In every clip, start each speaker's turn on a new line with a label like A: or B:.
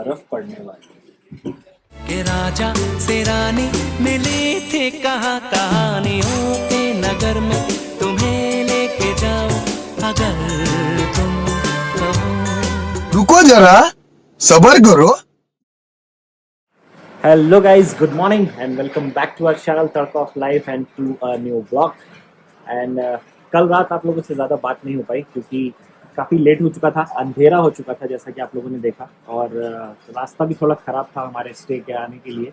A: बर्फ पड़ने वाली।
B: के राजा से रानी मिले थे कहाँ कहानियों के नगर में, तुम्हें लेके जाओ अगर तुम कहो।
C: रुको जरा, सबर करो।
A: Hello guys, good morning and welcome back to our channel Tadka of life and to a new vlog. And कल रात आप लोगों से ज़्यादा बात नहीं हो पाई क्योंकि काफ़ी लेट हो चुका था, अंधेरा हो चुका था जैसा कि आप लोगों ने देखा, और रास्ता भी थोड़ा ख़राब था हमारे स्टे के आने के लिए,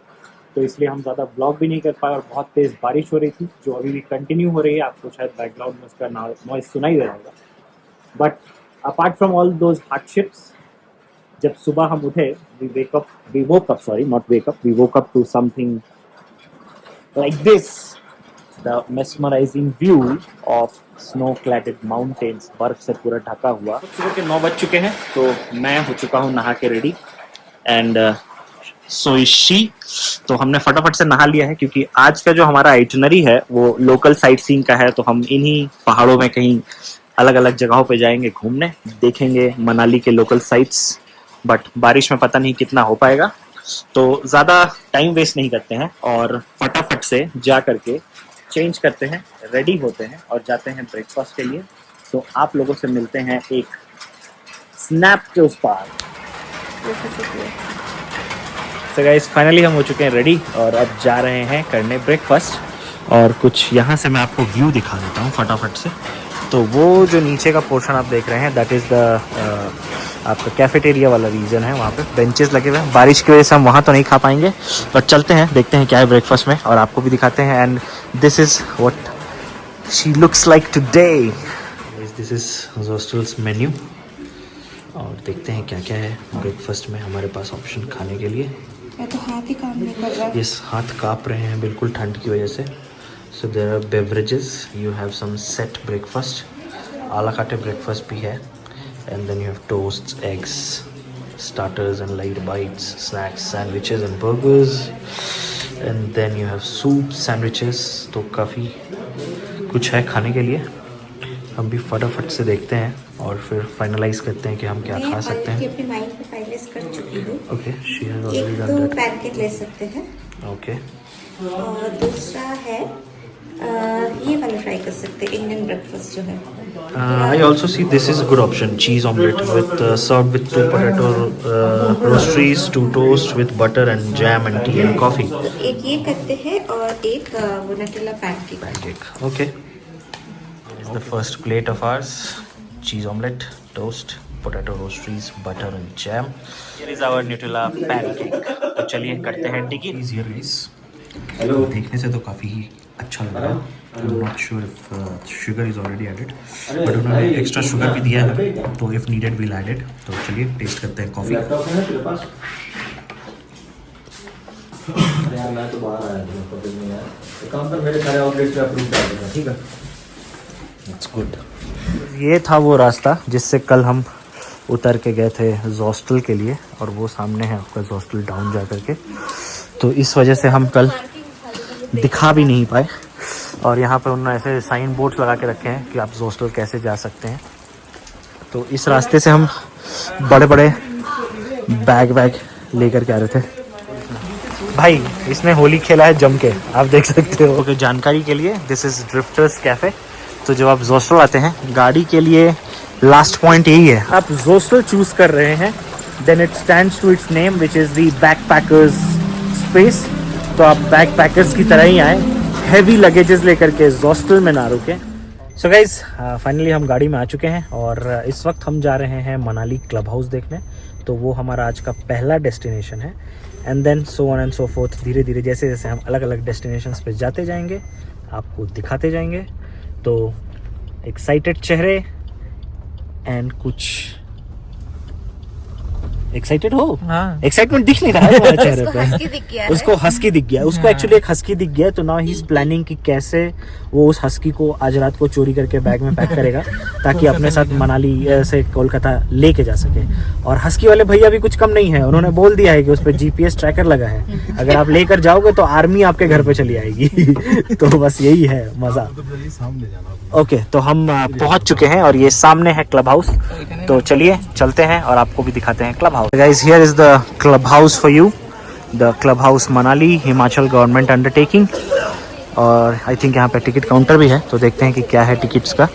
A: तो इसलिए हम ज़्यादा ब्लॉग भी नहीं कर पाए। और बहुत तेज़ बारिश हो रही थी जो अभी भी कंटिन्यू हो रही है, आपको शायद बैकग्राउंड में उसका नॉइज़ सुनाई दे रहा होगा। But apart from all those hardships, जब सुबह हम उठे, we woke up to something like this, the mesmerizing view of snow-cladded mountains, बर्फ से पूरा ढका हुआ। सुबह के 9 बज चुके हैं, तो मैं हो चुका हूँ नहा के ready, and so is she. तो हमने फटाफट से नहा लिया है क्योंकि आज का जो हमारा आइटनरी है वो लोकल साइट सीइंग का है, तो हम इन्हीं पहाड़ों में कहीं अलग अलग जगहों पे जाएंगे घूमने, देखेंगे मनाली के लोकल साइट्स। बट बारिश में पता नहीं कितना हो पाएगा, तो ज़्यादा टाइम वेस्ट नहीं करते हैं और फटाफट से जा करके चेंज करते हैं, रेडी होते हैं और जाते हैं ब्रेकफास्ट के लिए। तो आप लोगों से मिलते हैं एक स्नैप के उस पार। तो गाइस, फाइनली हम हो चुके हैं रेडी और अब जा रहे हैं करने ब्रेकफास्ट। और कुछ यहाँ से मैं आपको व्यू दिखा देता हूँ फटाफट से। तो वो जो नीचे का पोर्शन आप देख रहे हैं, दैट इज़ द आपका कैफेटेरिया वाला रीजन है। वहाँ पे बेंचेस लगे हुए हैं, बारिश की वजह से हम वहाँ तो नहीं खा पाएंगे, बट चलते हैं, देखते हैं क्या है ब्रेकफास्ट में और आपको भी दिखाते हैं। And this is what she looks like today. This is Zostel's menu और देखते हैं क्या क्या है ब्रेकफास्ट में हमारे पास ऑप्शन खाने के लिए।
D: तो हाथ ही काम नहीं कर रहा।
A: यस, हाथ काँप रहे हैं बिल्कुल ठंड की वजह से। So there are beverages, you have some set breakfast, a la carte breakfast भी है। And then you have toasts, eggs, starters and light bites, snacks, sandwiches and burgers. And then you have soup, sandwiches. तो काफ़ी कुछ है खाने के लिए। हम भी फटाफट से देखते हैं और फिर फाइनलाइज करते हैं कि हम क्या खा सकते हैं।
D: मैं अपने माइंड में फाइनलाइज कर चुकी हूँ।
A: ओके, शी हैज ऑलरेडी
D: एक
A: डन
D: तो
A: दैट।
D: पैनकेक ले सकते हैं
A: ओके,
D: और दूसरा है ये वाला ट्राई कर सकते हैं, इंडियन ब्रेकफास्ट जो है।
A: I also see this is a good option, cheese omelette with served with 2 potato roasteries, 2 toast with butter and jam and tea and coffee.
D: तो एक ये करते हैं और एक वो Nutella pancake.
A: Pancake. Okay. Here's the first plate of ours. Cheese omelette, toast, potato roasteries, butter and jam. Here is our Nutella pancake. तो चलिए करते हैं टिकी। Please here guys. Hello. देखने से तो काफ़ी अच्छा लग रहा है। I'm not sure if sugar is already added, but उन्होंने एक्स्ट्रा शुगर भी दिया है, तो if needed we'll add it. तो चलिए टेस्ट करते हैं कॉफ़ी। मैं तो बाहर आया हूँ, काम पर मेरे सारे आउटलेट्स पे अप्रूव कर देना, ठीक है? It's good. ये था वो रास्ता जिससे कल हम उतर के गए थे जोस्टल के लिए, और वो सामने है आपका जोस्टल डाउन जा करके। तो इस वजह से हम कल दिखा भी नहीं पाए, और यहाँ पर उन्होंने ऐसे साइन बोर्ड्स लगा के रखे हैं कि आप जोस्टल कैसे जा सकते हैं। तो इस रास्ते से हम बड़े बड़े बैग लेकर के आ रहे थे। भाई, इसने होली खेला है जम के, आप देख सकते हो। ओके, जानकारी के लिए, दिस इज़ ड्रिफ्टर्स कैफ़े। तो जब आप जोस्टल आते हैं, गाड़ी के लिए लास्ट पॉइंट यही है, आप जोस्टल चूज़ कर रहे हैं, then it stands to its name which is the backpackers space. तो आप बैकपैकर्स की तरह ही आए, हैवी लगेजेस लेकर के जोस्टल में ना रुके। सो गाइज, फाइनली हम गाड़ी में आ चुके हैं और इस वक्त हम जा रहे हैं मनाली क्लब हाउस देखने। तो वो हमारा आज का पहला डेस्टिनेशन है, and then so on and so forth. धीरे धीरे जैसे जैसे हम अलग अलग डेस्टिनेशंस पे जाते जाएंगे, आपको दिखाते जाएंगे। तो एक्साइटेड चेहरे एंड कुछ एक्साइटेड हो। हाँ, एक्साइटमेंट दिख नहीं रहा है तुम्हारे चेहरे पे। उसको हस्की दिख गया, उसको एक्चुअली एक हस्की दिख गया। तो नाउ ही इज प्लानिंग कि कैसे वो उस हस्की को आज रात को चोरी करके बैग में पैक करेगा ताकि अपने साथ मनाली से कोलकाता लेके जा सके। और हस्की वाले भैया भी कुछ कम नहीं है, उन्होंने बोल दिया है कि उस पर GPS ट्रैकर लगा है, अगर आप लेकर जाओगे तो आर्मी आपके घर पे चली आएगी। तो बस यही है मजा। ओके, तो हम पहुंच चुके हैं और ये सामने है क्लब हाउस। तो चलिए चलते हैं और आपको भी दिखाते हैं club house. Guys, here is the clubhouse for you. The clubhouse Manali, Himachal government undertaking. और आई थिंक यहाँ पे टिकट काउंटर भी है, तो देखते हैं कि क्या है टिकट्स का.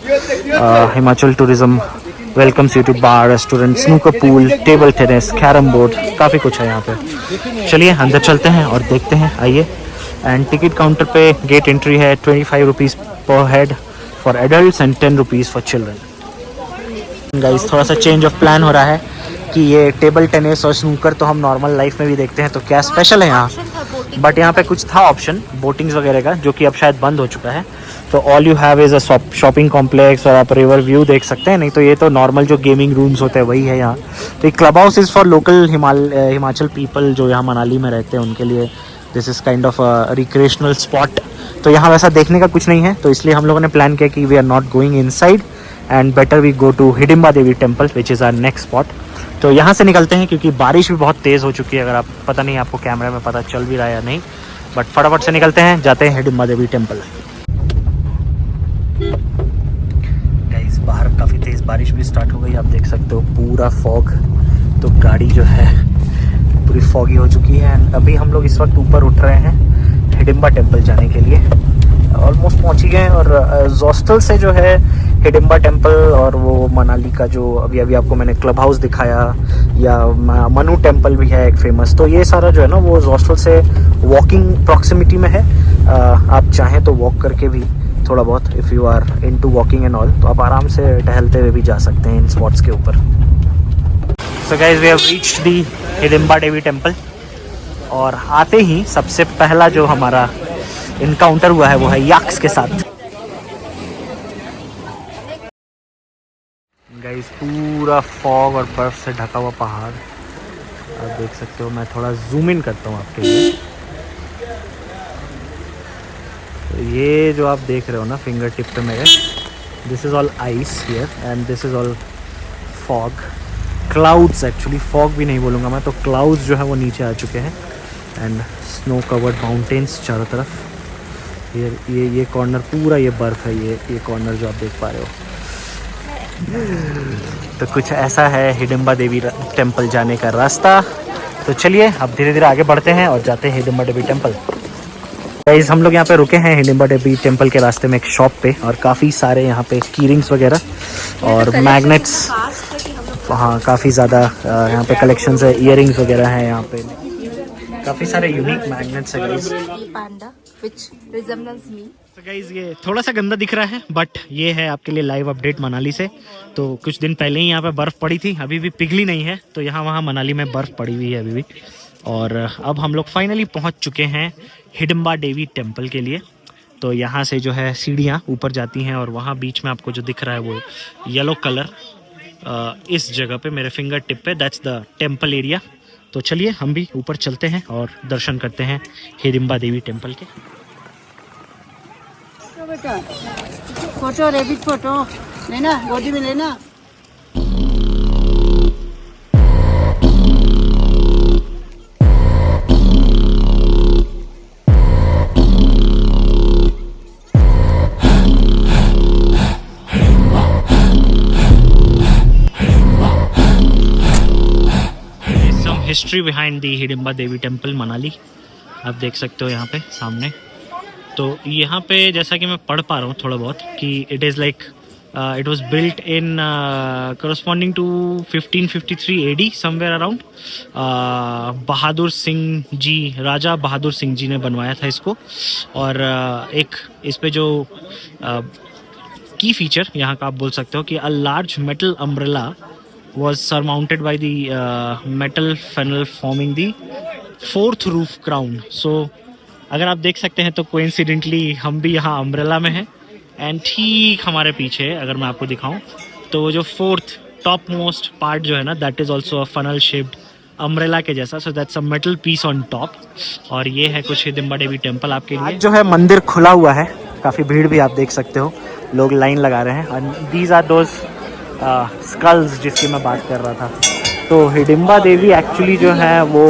A: Himachal tourism welcomes you to bar, restaurant, snooker pool, table tennis, carrom board, काफ़ी कुछ है यहाँ पे. चलिए अंदर चलते हैं और देखते हैं, आइए. एंड टिकट काउंटर पे गेट एंट्री है 25 रुपीज़ पर head for adult and 10 rupees for children. Guys, थोड़ा सा चेंज ऑफ प्लान हो रहा है कि ये टेबल टेनिस और स्नूकर तो हम नॉर्मल लाइफ में भी देखते हैं, तो क्या स्पेशल है यहाँ. बट यहाँ पे कुछ था ऑप्शन बोटिंग्स वगैरह का, जो कि अब शायद बंद हो चुका है. तो all you have is a shopping complex और आप रिवर व्यू देख सकते हैं. नहीं तो ये तो नॉर्मल जो गेमिंग रूम्स होते हैं वही है यहाँ. तो ये club house is for local Himachal people जो यहाँ मनाली में रहते हैं, उनके लिए this is kind of recreational spot. तो यहाँ वैसा देखने का कुछ नहीं है, तो इसलिए हम लोगों ने प्लान किया कि we are not going inside and better we go to Hidimba Devi temple which is our next spot. तो यहाँ से निकलते हैं क्योंकि बारिश भी बहुत तेज़ हो चुकी है. अगर आप पता नहीं आपको कैमरे में पता चल भी रहा है या नहीं, बट फटाफट से निकलते हैं, जाते हैं हिडिंबा देवी टेम्पल. गाइस, बाहर काफ़ी तेज़ बारिश भी स्टार्ट हो गई, आप देख सकते हो पूरा फॉग. तो गाड़ी जो है पूरी फॉगी हो चुकी है. एंड अभी हम लोग इस वक्त ऊपर उठ रहे हैं हिडिंबा टेम्पल जाने के लिए. ऑलमोस्ट पहुँच ही गए. और जोस्टल से जो है हिडिंबा टेम्पल और वो मनाली का जो अभी आपको मैंने क्लब हाउस दिखाया, या मनु टेम्पल भी है एक फेमस, तो ये सारा जो है ना वो जोस्टल से वॉकिंग प्रॉक्सिमिटी में है. आप चाहें तो वॉक करके भी थोड़ा बहुत, if you are into walking and all, तो आप आराम से टहलते हुए भी जा सकते हैं इन स्पॉट्स के ऊपर. So guys, we have reached the Hidimba Devi temple. और आते ही सबसे पहला जो हमारा इनकाउंटर हुआ है वो है याक्स के साथ. गाइस, पूरा फॉग और बर्फ से ढका हुआ पहाड़ आप देख सकते हो. मैं थोड़ा जूम इन करता हूँ आपके लिए. तो ये जो आप देख रहे हो ना फिंगर टिप पे मेरे, this is all ice here and this is all fog, clouds. Actually fog भी नहीं बोलूँगा मैं, तो क्लाउड्स जो है वो नीचे आ चुके हैं. एंड स्नो कवर्ड माउंटेन्स चारों तरफ. ये कॉर्नर पूरा ये बर्फ़ है. ये कॉर्नर जो आप देख पा रहे हो. तो कुछ ऐसा है हिडिंबा देवी टेम्पल जाने का रास्ता. तो चलिए अब धीरे धीरे आगे बढ़ते हैं और जाते हैं हिडिंबा देवी टेम्पल. गाइस, हम लोग यहाँ पे रुके हैं हिडिंबा देवी टेम्पल के रास्ते में एक शॉप पे, और काफ़ी सारे यहाँ पे कीरिंग्स वगैरह और मैग्नेट्स. हाँ, काफ़ी ज़्यादा यहाँ पे कलेक्शंस है. ईयरिंग्स वगैरह हैं यहाँ पे, काफ़ी सारे यूनिक मैग्नेट्स है गाइस. तो गाइस, ये थोड़ा सा गंदा दिख रहा है, बट ये है आपके लिए लाइव अपडेट मनाली से. तो कुछ दिन पहले ही यहाँ पे बर्फ़ पड़ी थी, अभी भी पिघली नहीं है. तो यहाँ वहाँ मनाली में बर्फ़ पड़ी हुई है अभी भी. और अब हम लोग फाइनली पहुँच चुके हैं हिडिंबा देवी टेम्पल के लिए. तो यहाँ से जो है सीढ़ियाँ ऊपर जाती हैं, और वहाँ बीच में आपको जो दिख रहा है वो येलो कलर इस जगह पे मेरे फिंगर टिप पे, दैट्स द टेम्पल एरिया. तो चलिए हम भी ऊपर चलते हैं और दर्शन करते हैं हिडिंबा देवी टेम्पल के.
E: फोटो, रैबिट फोटो लेना, गोदी में लेना.
A: History behind the Hidimba Devi temple Manali आप देख सकते हो यहाँ पे सामने. तो यहाँ पे जैसा कि मैं पढ़ पा रहा हूँ थोड़ा बहुत कि it is like it was built in corresponding to 1553 AD somewhere around. Bahadur Singh ji, Raja Bahadur Singh ji ने बनवाया था इसको. और एक इस पे जो की फीचर यहाँ का आप बोल सकते हो कि a large metal umbrella was surmounted by the metal funnel forming the fourth roof crown. So अगर आप देख सकते हैं तो कोइंसिडेंटली हम भी यहाँ अम्ब्रेला में हैं. एंड ठीक हमारे पीछे अगर मैं आपको दिखाऊं तो वो जो फोर्थ टॉप मोस्ट पार्ट जो है ना, that is also a funnel shaped umbrella के जैसा. So that's a metal piece on top. और ये है कुछ हिडिंबा देवी टेम्पल आपके लिए. जो है मंदिर खुला हुआ है, काफ़ी भीड़ भी आप देख सकते हो, लोग लाइन लगा रहे हैं. And these are those skulls जिसकी मैं बात कर रहा था. तो हिडिंबा देवी एक्चुअली जो है वो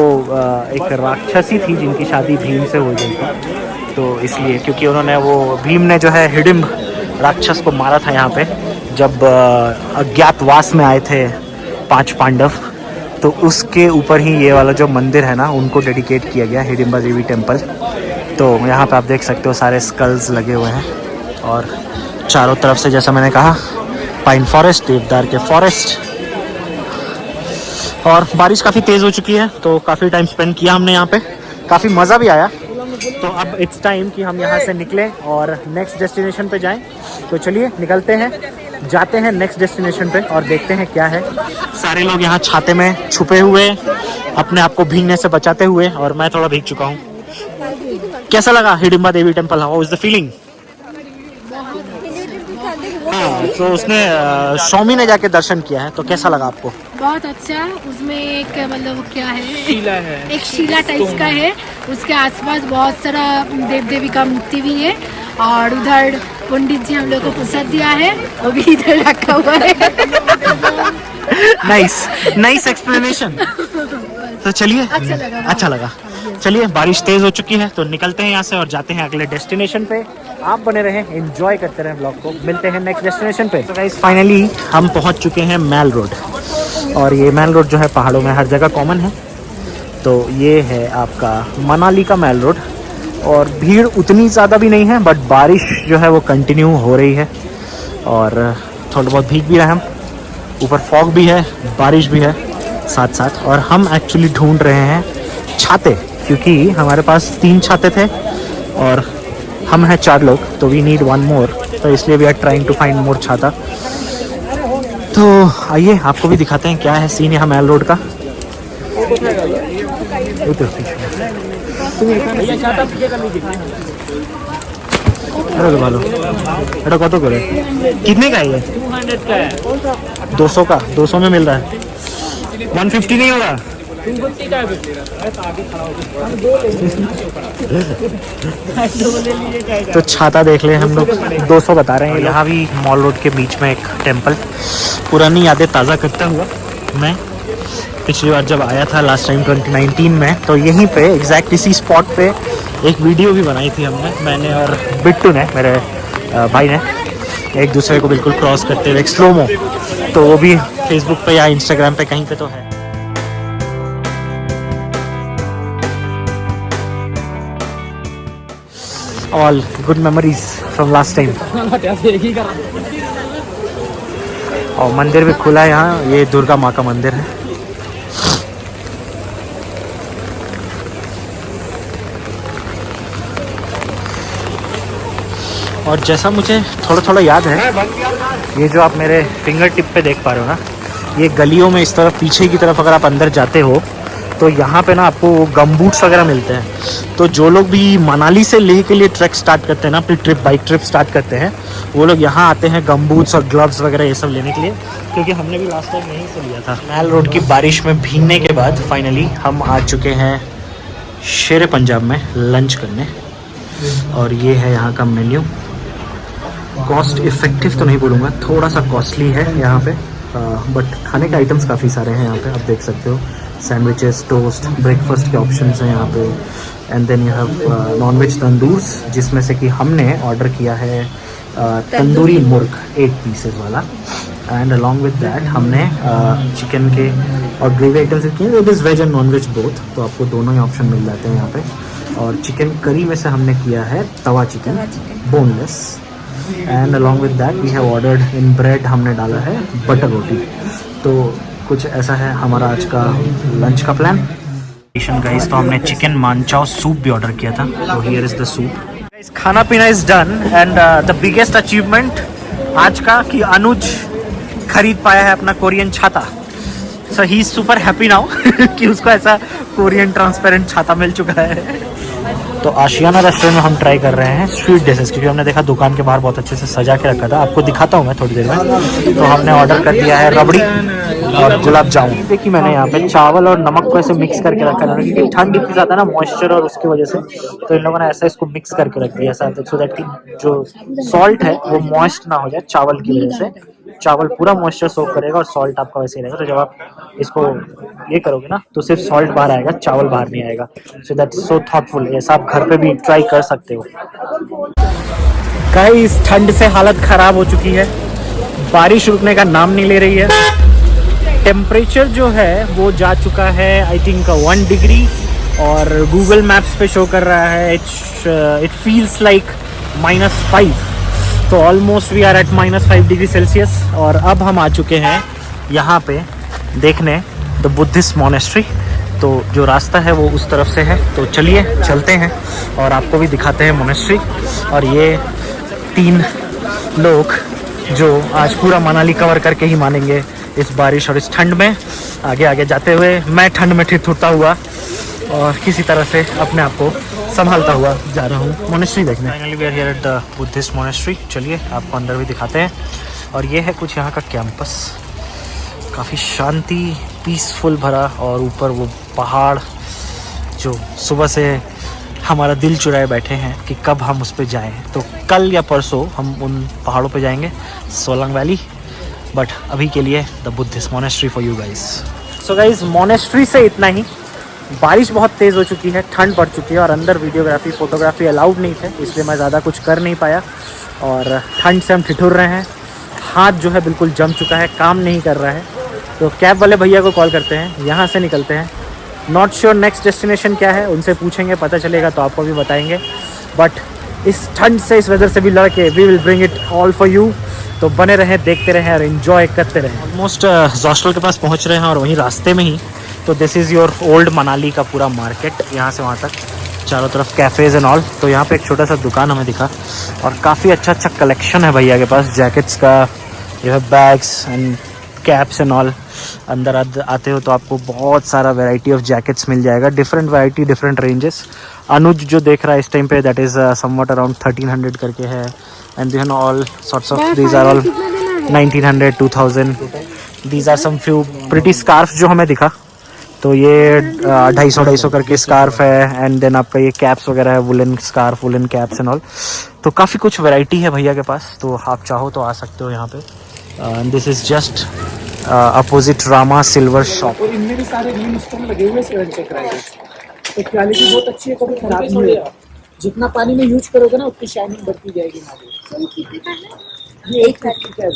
A: एक राक्षसी थी जिनकी शादी भीम से हो गई थी. तो इसलिए क्योंकि उन्होंने वो भीम ने जो है हिडिंब राक्षस को मारा था यहाँ पे जब अज्ञातवास में आए थे 5 पांडव. तो उसके ऊपर ही ये वाला जो मंदिर है ना उनको डेडिकेट किया गया, हिडिंबा देवी टेम्पल। तो यहाँ पे आप देख सकते हो सारे स्कल्स लगे हुए हैं और चारों तरफ से जैसा मैंने कहा पाइन फॉरेस्ट, देवदार के फॉरेस्ट। और बारिश काफ़ी तेज़ हो चुकी है तो काफ़ी टाइम स्पेंड किया हमने यहाँ पे, काफ़ी मज़ा भी आया। तो अब इट्स टाइम कि हम यहाँ से निकलें और नेक्स्ट डेस्टिनेशन पे जाएं। तो चलिए निकलते हैं, जाते हैं नेक्स्ट डेस्टिनेशन पे और देखते हैं क्या है। सारे लोग यहाँ छाते में छुपे हुए, अपने आप को भीगने से बचाते हुए, और मैं थोड़ा भीग चुका हूँ। कैसा लगा Hidimba Devi temple? How is the feeling? हाँ, तो उसने स्वामी ने जाके दर्शन किया है, तो कैसा लगा आपको?
F: बहुत अच्छा। उसमें एक मतलब क्या है, शिला है, एक शिला टाइप का है। उसके आसपास बहुत सारा देव देवी का मूर्ति भी है और उधर पंडित जी हम लोग को प्रसाद दिया है, वो भी इधर रखा हुआ है। Nice explanation. तो चलिए, अच्छा लगा। चलिए, बारिश तेज हो चुकी है तो निकलते हैं यहाँ से और जाते हैं अगले डेस्टिनेशन पे। आप बने रहें, एंजॉय करते रहें ब्लॉग को। मिलते हैं नेक्स्ट डेस्टिनेशन पे। तो गाइस फाइनली हम पहुँच चुके हैं मैल रोड, और ये मैल रोड जो है पहाड़ों में हर जगह कॉमन है। तो ये है आपका मनाली का मैल रोड, और भीड़ उतनी ज़्यादा भी नहीं है, बट बारिश जो है वो कंटिन्यू हो रही है और थोड़ा बहुत भीग भी रहे हम। ऊपर फॉग भी है, बारिश भी है साथ साथ। और हम एक्चुअली ढूंढ रहे हैं छाते, क्योंकि हमारे पास 3 छाते थे और हम हैं 4 लोग, तो वी नीड 1 मोर। तो इसलिए we are trying to find more छाता। तो आइए आपको भी दिखाते हैं क्या है सीन यहाँ मैल रोड का। এটা কত করে? कितने का है ये? 200 का है। 200 का? 200 में मिल रहा है। 150 नहीं होगा? 250 का है। तो छाता देख ले हम लोग 200 बता रहे हैं। यहाँ भी मॉल रोड के बीच में एक टेम्पल, पुरानी यादें ताज़ा करता हुआ मैं पिछली बार जब आया था लास्ट टाइम 2019 में, तो यहीं पे एग्जैक्ट इसी स्पॉट पे एक वीडियो भी बनाई थी मैंने और बिट्टू ने, मेरे भाई ने, एक दूसरे को बिल्कुल क्रॉस करते हुए एक स्लोमो। तो वो भी फेसबुक पे या इंस्टाग्राम पे कहीं पे तो है। All good memories from last time. और मंदिर भी खुला है यहाँ, ये दुर्गा माँ का मंदिर है। और जैसा मुझे थोड़ा थोड़ा याद है, ये जो आप मेरे फिंगर टिप पे देख पा रहे हो ना, ये गलियों में इस तरफ पीछे की तरफ अगर आप अंदर जाते हो तो यहाँ पे ना आपको गम बूट्स वगैरह मिलते हैं। तो जो लोग भी मनाली से लेह के लिए ट्रैक स्टार्ट करते हैं ना, अपनी ट्रिप बाइक ट्रिप स्टार्ट करते हैं, वो लोग यहाँ आते हैं गम बूट्स और ग्लव्स वगैरह ये सब लेने के लिए, क्योंकि हमने भी लास्ट टाइम यहीं से लिया था। मैल रोड की बारिश में भीगने के बाद फाइनली हम आ चुके हैं शेर पंजाब में लंच करने, और ये है यहाँ का मेन्यू। कॉस्ट इफ़ेक्टिव तो नहीं बोलूँगा, थोड़ा सा कॉस्टली है यहाँ पे, बट खाने के आइटम्स काफ़ी सारे हैं यहाँ पे, आप देख सकते हो। सैंडविचेस, टोस्ट, ब्रेकफास्ट के ऑप्शंस हैं यहाँ पे। And then you have non veg tandoors, जिसमें से कि हमने ऑर्डर किया है तंदूरी मुर्ग 8 पीसेस वाला। एंड अलॉन्ग विद दैट हमने चिकन के और ग्रेवी आइटम्स किए हैं। It is veg and non veg both, तो आपको दोनों ही ऑप्शन मिल जाते हैं यहाँ पे। और चिकन करी में से हमने किया है tawa chicken boneless. And along with that we have ordered in bread, हमने डाला है बटर रोटी। तो कुछ ऐसा है हमारा आज का लंच का प्लान। गाइस, तो हमने चिकन मानचाओ सूप भी ऑर्डर किया था, तो हियर इज द सूप। खाना पीना is done, and the biggest achievement आज का कि अनुज खरीद पाया है अपना कोरियन छाता। So he is super happy now कि उसको ऐसा कोरियन ट्रांसपेरेंट छाता मिल चुका है। तो आशियाना रेस्टोरेंट में हम ट्राई कर रहे हैं स्वीट डिशेस, क्योंकि हमने देखा दुकान के बाहर बहुत अच्छे से सजा के रखा था। आपको दिखाता हूँ मैं थोड़ी देर में। तो हमने ऑर्डर कर दिया है रबड़ी और गुलाब जामुन। देखिए मैंने यहाँ पे चावल और नमक को ऐसे मिक्स करके रखा है, क्योंकि ठंड इतनी ज़्यादा ना मॉइस्चर और उसकी वजह से, तो इन लोगों ने ऐसा इसको मिक्स करके रख दिया साथ, सो दैट कि जो सॉल्ट है वो मॉइस्ट ना हो जाए चावल की वजह से। चावल पूरा मॉइस्चर सोक करेगा और सॉल्ट आपका वैसे ही रहेगा। तो जब आप इसको ये करोगे ना तो सिर्फ सॉल्ट बाहर आएगा, चावल बाहर नहीं आएगा। So that's so thoughtful. ऐसा आप घर पे भी ट्राई कर सकते हो। गाइस, ठंड से हालत खराब हो चुकी है, बारिश रुकने का नाम नहीं ले रही है। टेम्परेचर जो है वो जा चुका है आई थिंक 1 डिग्री, और गूगल मैप्स पे शो कर रहा है इट फील्स लाइक -5, तो almost we are at -5 degree Celsius. और अब हम आ चुके हैं यहाँ पे देखने द बुद्धिस्ट मोनेस्ट्री। तो जो रास्ता है वो उस तरफ से है, तो चलिए चलते हैं और आपको भी दिखाते हैं मोनेस्ट्री। और ये 3 लोग जो आज पूरा मनाली कवर करके ही मानेंगे इस बारिश और इस ठंड में, आगे आगे जाते हुए मैं ठंड में ठिठुरता हुआ और किसी तरह से अपने आप को संभालता हुआ जा रहा हूँ मोनेस्ट्री देखने। Finally we are here at the Buddhist monastery. चलिए आपको अंदर भी दिखाते हैं। और ये है कुछ यहाँ का कैंपस, काफ़ी शांति पीसफुल भरा, और ऊपर वो पहाड़ जो सुबह से हमारा दिल चुराए बैठे हैं कि कब हम उस पर जाएं। तो कल या परसों हम उन पहाड़ों पे जाएंगे, सोलंग वैली। बट अभी के लिए the Buddhist monastery for you guys. So guys, monastery से इतना ही। बारिश बहुत तेज़ हो चुकी है, ठंड पड़ चुकी है, और अंदर वीडियोग्राफी फोटोग्राफी अलाउड नहीं थे, इसलिए मैं ज़्यादा कुछ कर नहीं पाया। और ठंड से हम ठिठुर रहे हैं, हाथ जो है बिल्कुल जम चुका है, काम नहीं कर रहा है। तो कैब वाले भैया को कॉल करते हैं, यहाँ से निकलते हैं। नॉट श्योर नेक्स्ट डेस्टिनेशन क्या है, उनसे पूछेंगे, पता चलेगा तो आपको भी बताएंगे। बट इस ठंड से, इस वेदर से भी लड़के we will bring it all for you. तो बने रहें, देखते रहें और एंजॉय करते रहें। ऑलमोस्ट हॉस्टल के पास पहुँच रहे हैं, और वहीं रास्ते में ही तो this is your old Manali का पूरा मार्केट, यहाँ से वहाँ तक चारों तरफ कैफ़ेज़ एंड ऑल। तो यहाँ पे एक छोटा सा दुकान हमें दिखा, और काफ़ी अच्छा अच्छा कलेक्शन है भैया के पास जैकेट्स का, यह bags and caps and all. अंदर आते हो तो आपको बहुत सारा वैरायटी ऑफ जैकेट्स मिल जाएगा, डिफरेंट वैरायटी, डिफरेंट रेंजेस। अनुज जो देख रहा है इस टाइम पे, दैट इज़ समवट अराउंड 1300 करके है, and then all sorts of these are all 1900 2000। These are some few pretty scarf जो हमें दिखा, तो ये 250 करके स्कार्फ है, एंड देन आपका ये कैप्स वगैरह है, woollen scarf, woollen caps and all. तो काफ़ी कुछ वैरायटी है भैया के पास, तो आप चाहो तो आ सकते हो यहाँ पे। This is just opposite Rama silver shop.
G: और इनमें भी सारे ग्रीन स्टोन लगे हुए 7 चेक राइडर्स, तो क्वालिटी बहुत अच्छी है, कभी खराब नहीं होगा। जितना पानी में यूज करोगे ना उतनी शाइनिंग बढ़ती जाएगी। ये 1 फैक्ट्री का है।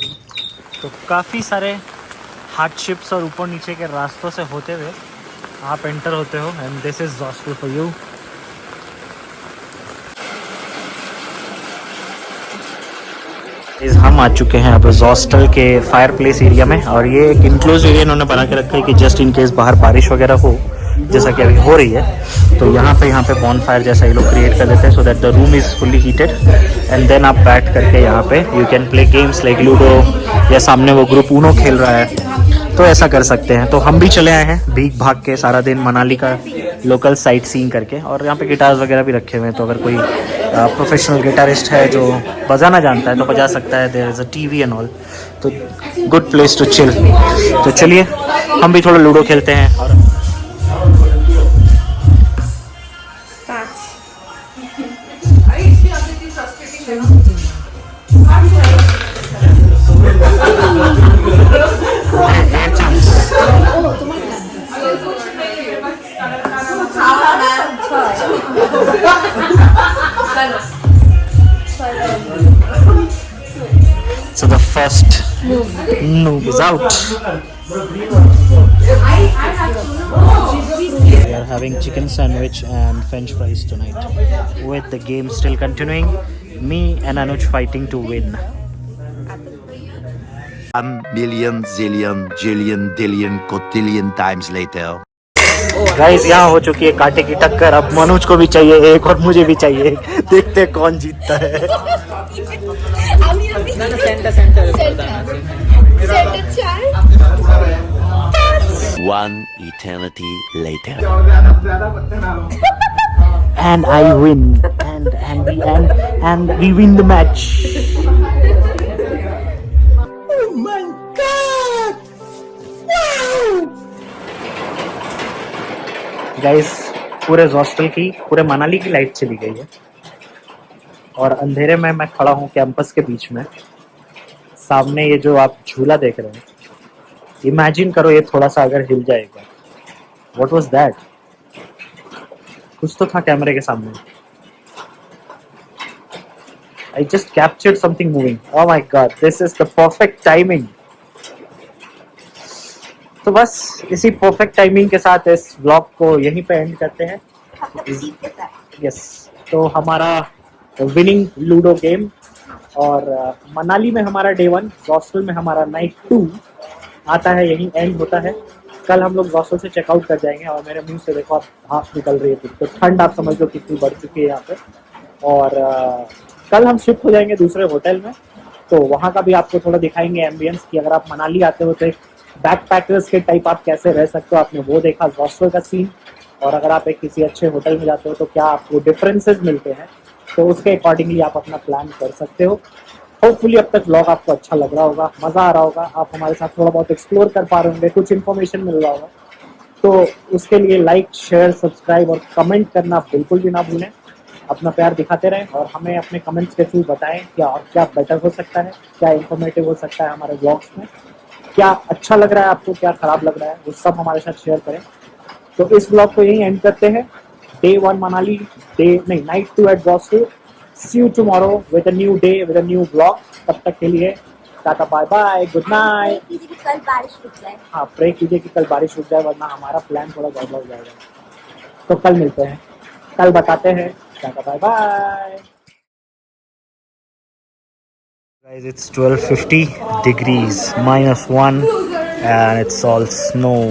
F: तो काफ़ी सारे हार्डशिप्स और ऊपर नीचे के रास्तों से होते हुए आप एंटर होते हो, and this is hostel for you. हम आ चुके हैं अब हॉस्टल के फायर प्लेस एरिया में, और ये एक इनक्लोज एरिया इन्होंने बना के रखा है कि जस्ट इन केस बाहर बारिश वगैरह हो, जैसा कि अभी हो रही है, तो यहाँ पे बॉन फायर जैसा ये लोग क्रिएट कर देते हैं, so that the room is fully heated. And then आप बैठ करके यहाँ पे you can play games like ludo, या सामने वो ग्रुप ऊनो खेल रहा है, तो ऐसा कर सकते हैं। तो हम भी चले आए हैं भीग भाग के सारा दिन मनाली का लोकल साइट सीइंग करके, और यहाँ पे गिटार्स वगैरह भी रखे हुए हैं, तो अगर कोई प्रोफेशनल गिटारिस्ट है जो बजाना जानता है तो बजा सकता है। There is a TV and all, तो गुड प्लेस टू चिल। तो चलिए हम भी थोड़ा लूडो खेलते हैं। और so the first noob is out. We are having chicken sandwich and french fries tonight, with the game still continuing, me and Anuj fighting to win.
H: 1 million zillion jillion dillion cotillion times later.
F: Guys, यहाँ हो चुकी है कांटे की टक्कर। अब मनोज को भी चाहिए एक और मुझे भी चाहिए एक, देखते हैं कौन जीतता है।
H: One eternity later.
F: And I win, and we win the match. Guys, पूरे हॉस्टल की, पूरे मनाली की लाइट चली गई है, और अंधेरे में मैं खड़ा हूँ कैंपस के बीच में। सामने ये जो आप झूला देख रहे हैं, इमेजिन करो ये थोड़ा सा अगर हिल जाएगा। What was that? कुछ तो था कैमरे के सामने। I just captured something moving. Oh my God, this is the perfect timing. तो बस इसी परफेक्ट टाइमिंग के साथ इस ब्लॉग को यहीं पे एंड करते हैं। यस, तो हमारा विनिंग लूडो गेम और मनाली में हमारा डे 1, हॉस्टल में हमारा नाइट 2 आता है, यहीं एंड होता है। कल हम लोग हॉस्टल से चेकआउट कर जाएंगे और मेरे मुंह से देखो आप भाप निकल रही है, तो ठंड आप समझ लो कितनी बढ़ चुकी है यहाँ पे। और कल हम शिफ्ट हो जाएंगे दूसरे होटल में, तो वहाँ का भी आपको थोड़ा दिखाएंगे एम्बियंस कि अगर आप मनाली आते हो तो एक बैकपैकर्स के टाइप आप कैसे रह सकते हो। आपने वो देखा हॉस्टल का सीन, और अगर आप एक किसी अच्छे होटल में जाते हो तो क्या आपको डिफरेंसेस मिलते हैं, तो उसके अकॉर्डिंगली आप अपना प्लान कर सकते हो। होपफुली अब तक व्लॉग आपको अच्छा लग रहा होगा, मज़ा आ रहा होगा, आप हमारे साथ थोड़ा बहुत एक्सप्लोर कर पा रहे होंगे, कुछ इन्फॉर्मेशन मिल रहा होगा। तो उसके लिए लाइक, शेयर, सब्सक्राइब और कमेंट करना बिल्कुल भी ना भूलें। अपना प्यार दिखाते रहें और हमें अपने कमेंट्स के थ्रू बताएं क्या और क्या बेटर हो सकता है, क्या इन्फॉर्मेटिव हो सकता है हमारे ब्लॉग्स में, क्या अच्छा लग रहा है आपको, क्या खराब लग रहा है, वो सब हमारे साथ शेयर करें। तो इस ब्लॉग को यहीं एंड करते हैं। Day 1 Manali, night 2 at hostel. See you tomorrow with a new day, with a new vlog. तब तक के लिए tata, bye bye, good night.
D: कल बारिश रुक जाए।
F: हाँ, प्रे कीजिए कि कल बारिश रुक जाए, वरना हमारा प्लान थोड़ा गड़बड़ हो जाएगा। तो कल मिलते हैं, कल बताते हैं। Tata, bye bye. Guys, it's 12:50 degrees, -1, and it's all snow.